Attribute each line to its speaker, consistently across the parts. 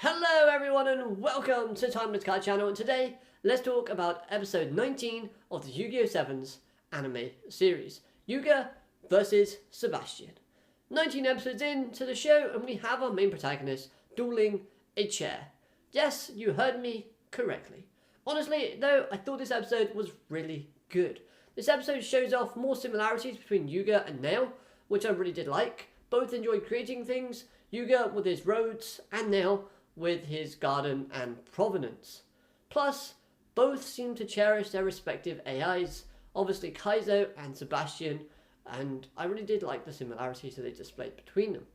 Speaker 1: Hello everyone and welcome to Time with Kai channel, and today let's talk about episode 19 of the Yu-Gi-Oh! Sevens anime series, Yuga versus Sebastian. 19 episodes into the show and we have our main protagonist dueling a chair. Yes, you heard me correctly. Honestly though, I thought this episode was really good. This episode shows off more similarities between Yuga and Nail, which I really did like. Both enjoyed creating things, Yuga with his roads and Nail with his garden and provenance. Plus, both seem to cherish their respective AIs, obviously Kaizo and Sebastian, and I really did like the similarities that they displayed between them.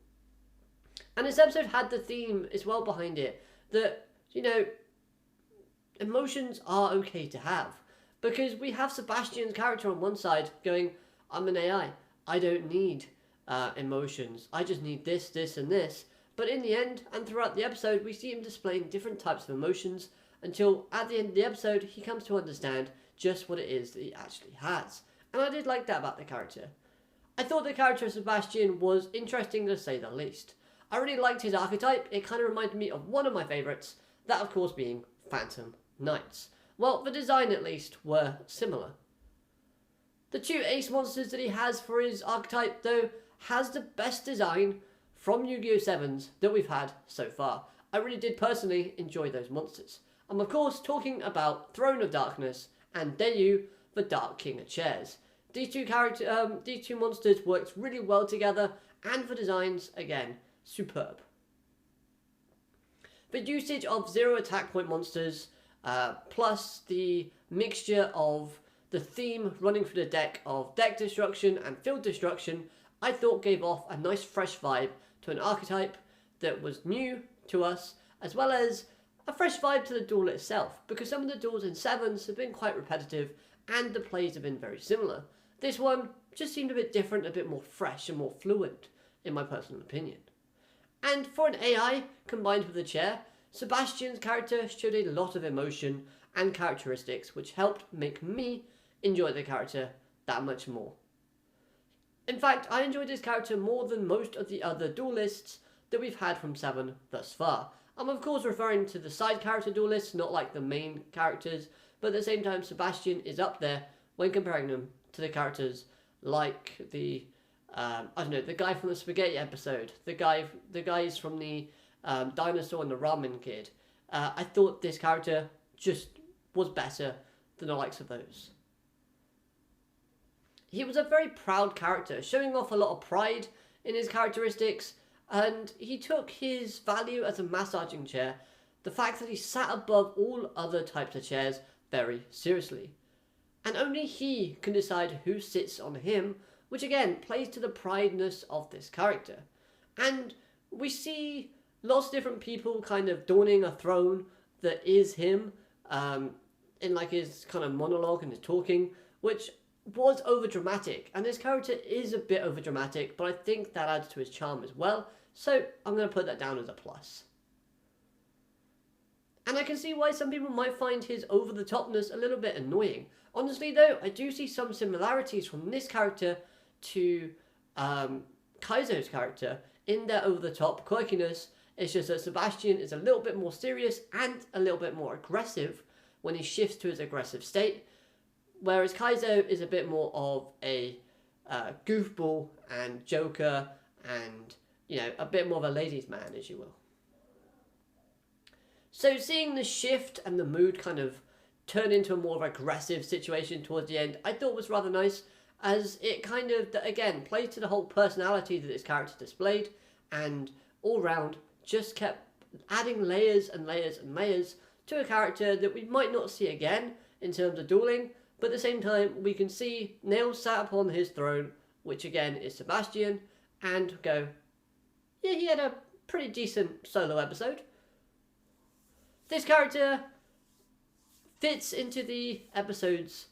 Speaker 1: And this episode had the theme as well behind it, that, emotions are okay to have. Because we have Sebastian's character on one side going, I'm an AI, I don't need emotions, I just need this, this and this. But in the end, and throughout the episode, we see him displaying different types of emotions until at the end of the episode, he comes to understand just what it is that he actually has. And I did like that about the character. I thought the character of Sebastian was interesting to say the least. I really liked his archetype. It kind of reminded me of one of my favourites, that of course being Phantom Knights. Well, the design at least were similar. The two ace monsters that he has for his archetype, though, has the best design from Yu-Gi-Oh! Sevens that we've had so far. I really did personally enjoy those monsters. I'm of course talking about Throne of Darkness and Deyu, the Dark King of Chairs. These two monsters worked really well together, and for designs, again, superb. The usage of 0 attack point monsters, plus the mixture of the theme running through the deck of deck destruction and field destruction, I thought gave off a nice fresh vibe to an archetype that was new to us, as well as a fresh vibe to the duel itself, because some of the duels in Sevens have been quite repetitive and the plays have been very similar. This one just seemed a bit different, a bit more fresh and more fluent, in my personal opinion. And for an AI combined with a chair, Sebastian's character showed a lot of emotion and characteristics which helped make me enjoy the character that much more. In fact, I enjoyed his character more than most of the other duelists that we've had from Seven thus far. I'm of course referring to the side character duelists, not like the main characters, but at the same time Sebastian is up there when comparing them to the characters like the, the guy from the Spaghetti episode, the guys from the Dinosaur and the Ramen Kid. I thought this character just was better than the likes of those. He was a very proud character, showing off a lot of pride in his characteristics, and he took his value as a massaging chair, the fact that he sat above all other types of chairs, very seriously. And only he can decide who sits on him, which again plays to the prideness of this character. And we see lots of different people kind of donning a throne that is him, in like his kind of monologue and his talking, which was overdramatic, and this character is a bit overdramatic, but I think that adds to his charm as well, so I'm going to put that down as a plus. And I can see why some people might find his over-the-topness a little bit annoying. Honestly though, I do see some similarities from this character to Kaizo's character in their over-the-top quirkiness. It's just that Sebastian is a little bit more serious and a little bit more aggressive when he shifts to his aggressive state, whereas Kaizo is a bit more of a goofball and joker and, a bit more of a ladies' man, as you will. So seeing the shift and the mood kind of turn into a more aggressive situation towards the end, I thought was rather nice, as it kind of, again, plays to the whole personality that this character displayed, and all round just kept adding layers and layers and layers to a character that we might not see again in terms of dueling. But at the same time, we can see Nail sat upon his throne, which again is Sebastian, and go, yeah, he had a pretty decent solo episode. This character fits into the episode's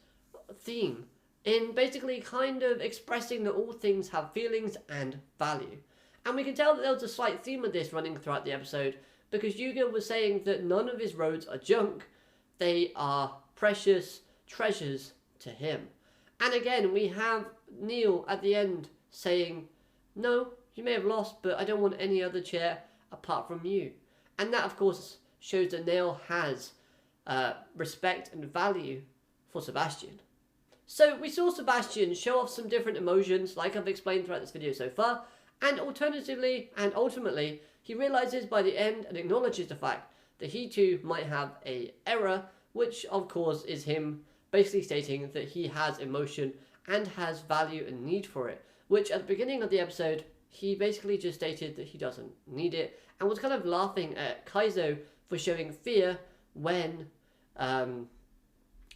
Speaker 1: theme in basically kind of expressing that all things have feelings and value. And we can tell that there was a slight theme of this running throughout the episode, because Yuga was saying that none of his roads are junk, they are precious treasures to him. And again, we have Neil at the end saying, no, you may have lost, but I don't want any other chair apart from you. And that, of course, shows that Nail has respect and value for Sebastian. So we saw Sebastian show off some different emotions, like I've explained throughout this video so far, and alternatively and ultimately, he realizes by the end and acknowledges the fact that he too might have an error, which of course is him basically stating that he has emotion and has value and need for it, which at the beginning of the episode, he basically just stated that he doesn't need it, and was kind of laughing at Kaizo for showing fear when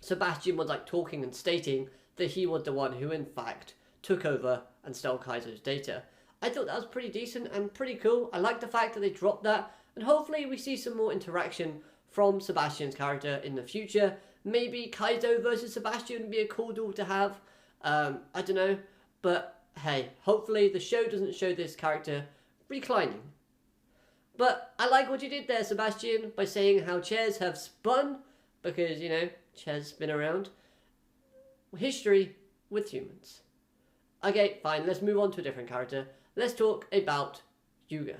Speaker 1: Sebastian was like talking and stating that he was the one who in fact took over and stole Kaizo's data. I thought that was pretty decent and pretty cool. I like the fact that they dropped that, and hopefully we see some more interaction from Sebastian's character in the future. Maybe Kaizo versus Sebastian would be a cool duel to have. I don't know, but hey, hopefully the show doesn't show this character reclining. But I like what you did there, Sebastian, by saying how chairs have spun, because, you know, chairs spin around. History with humans. Okay, fine, let's move on to a different character. Let's talk about Yuga.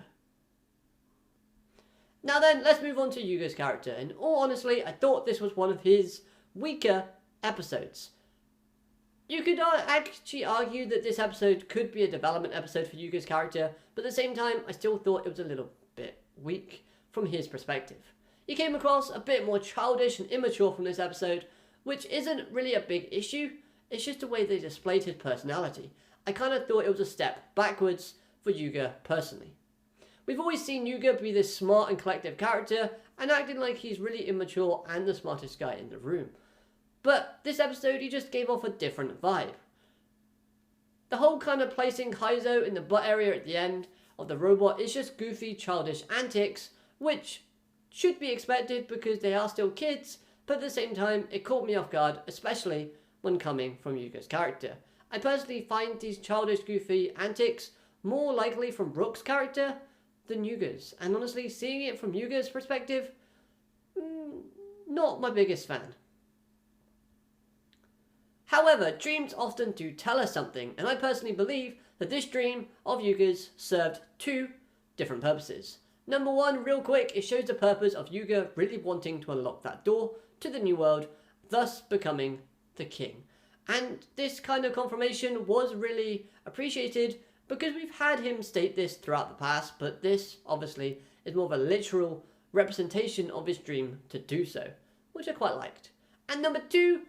Speaker 1: Now then, let's move on to Yuga's character. And all honestly, I thought this was one of his weaker episodes. You could actually argue that this episode could be a development episode for Yuga's character, but at the same time, I still thought it was a little bit weak from his perspective. He came across a bit more childish and immature from this episode, which isn't really a big issue, it's just the way they displayed his personality. I kind of thought it was a step backwards for Yuga personally. We've always seen Yuga be this smart and collective character, and acting like he's really immature and the smartest guy in the room. But this episode, he just gave off a different vibe. The whole kind of placing Kaizo in the butt area at the end of the robot is just goofy, childish antics, which should be expected because they are still kids, but at the same time, it caught me off guard, especially when coming from Yuga's character. I personally find these childish, goofy antics more likely from Rook's character than Yuga's, and honestly, seeing it from Yuga's perspective, not my biggest fan. However, dreams often do tell us something, and I personally believe that this dream of Yuga's served two different purposes. Number one, real quick, it shows the purpose of Yuga really wanting to unlock that door to the new world, thus becoming the king. And this kind of confirmation was really appreciated because we've had him state this throughout the past, but this obviously is more of a literal representation of his dream to do so, which I quite liked. And number two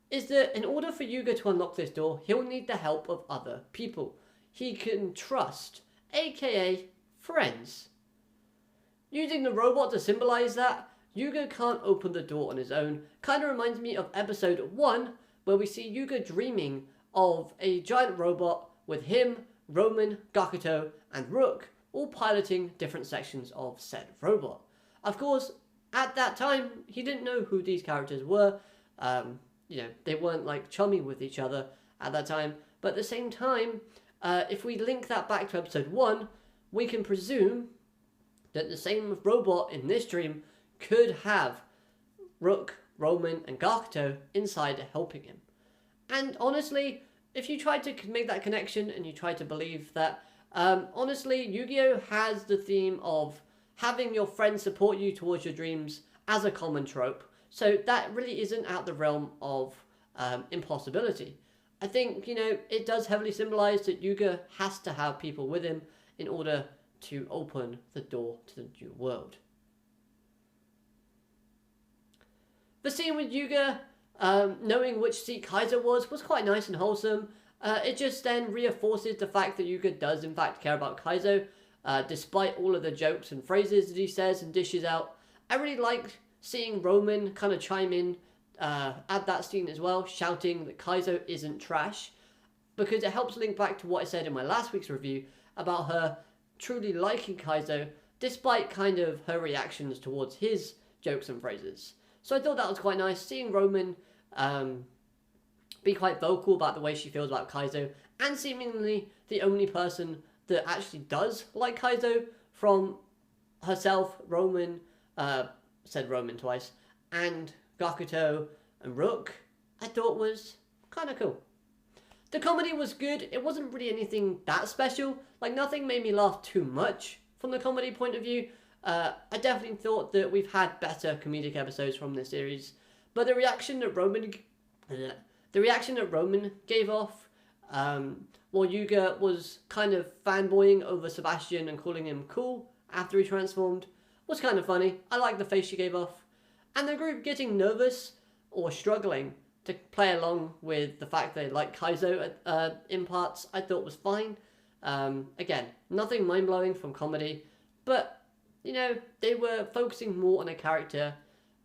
Speaker 1: is that in order for Yuga to unlock this door, he'll need the help of other people he can trust, aka friends. Using the robot to symbolize that, Yuga can't open the door on his own. Kind of reminds me of episode 1, where we see Yuga dreaming of a giant robot with him, Roman, Gakuto, and Rook all piloting different sections of said robot. Of course, at that time, he didn't know who these characters were. They weren't like chummy with each other at that time. But at the same time, if we link that back to episode 1, we can presume that the same robot in this dream could have Rook, Roman, and Gakuto inside helping him. And honestly, if you try to make that connection and you try to believe that, honestly, Yu-Gi-Oh! Has the theme of having your friends support you towards your dreams as a common trope. So that really isn't out the realm of impossibility. I think, it does heavily symbolize that Yuga has to have people with him in order to open the door to the new world. The scene with Yuga knowing which seat Kaizo was quite nice and wholesome. It just then reinforces the fact that Yuga does in fact care about Kaizo, despite all of the jokes and phrases that he says and dishes out. I really liked seeing Roman kind of chime in at that scene as well, shouting that Kaizo isn't trash, because it helps link back to what I said in my last week's review about her truly liking Kaizo, despite kind of her reactions towards his jokes and phrases. So I thought that was quite nice, seeing Roman be quite vocal about the way she feels about Kaizo, and seemingly the only person that actually does like Kaizo from herself, Roman, said Roman twice, and Gakuto and Rook, I thought was kind of cool. The comedy was good. It wasn't really anything that special. Like, nothing made me laugh too much from the comedy point of view. I definitely thought that we've had better comedic episodes from this series, but the reaction that Roman gave off, while Yuga was kind of fanboying over Sebastian and calling him cool after he transformed, was kind of funny. I liked the face she gave off. And the group getting nervous or struggling to play along with the fact they like Kaizo in parts, I thought was fine. Again, nothing mind-blowing from comedy, but, you know, they were focusing more on a character,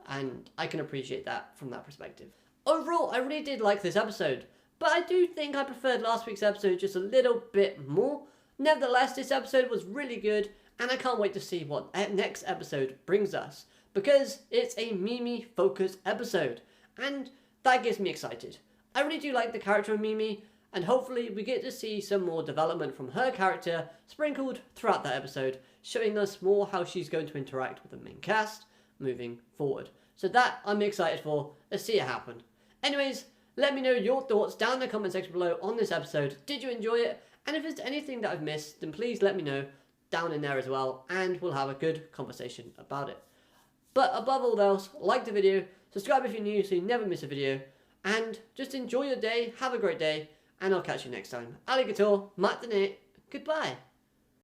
Speaker 1: and I can appreciate that from that perspective. Overall, I really did like this episode, but I do think I preferred last week's episode just a little bit more. Nevertheless, this episode was really good, and I can't wait to see what next episode brings us, because it's a Mimi-focused episode, and that gets me excited. I really do like the character of Mimi, and hopefully we get to see some more development from her character sprinkled throughout that episode, showing us more how she's going to interact with the main cast moving forward. So that I'm excited for. Let's see it happen. Anyways, let me know your thoughts down in the comment section below on this episode. Did you enjoy it? And if there's anything that I've missed, then please let me know down in there as well, and we'll have a good conversation about it. But above all else, like the video, subscribe if you're new so you never miss a video, and just enjoy your day, have a great day, and I'll catch you next time. Alligator, matinee, goodbye.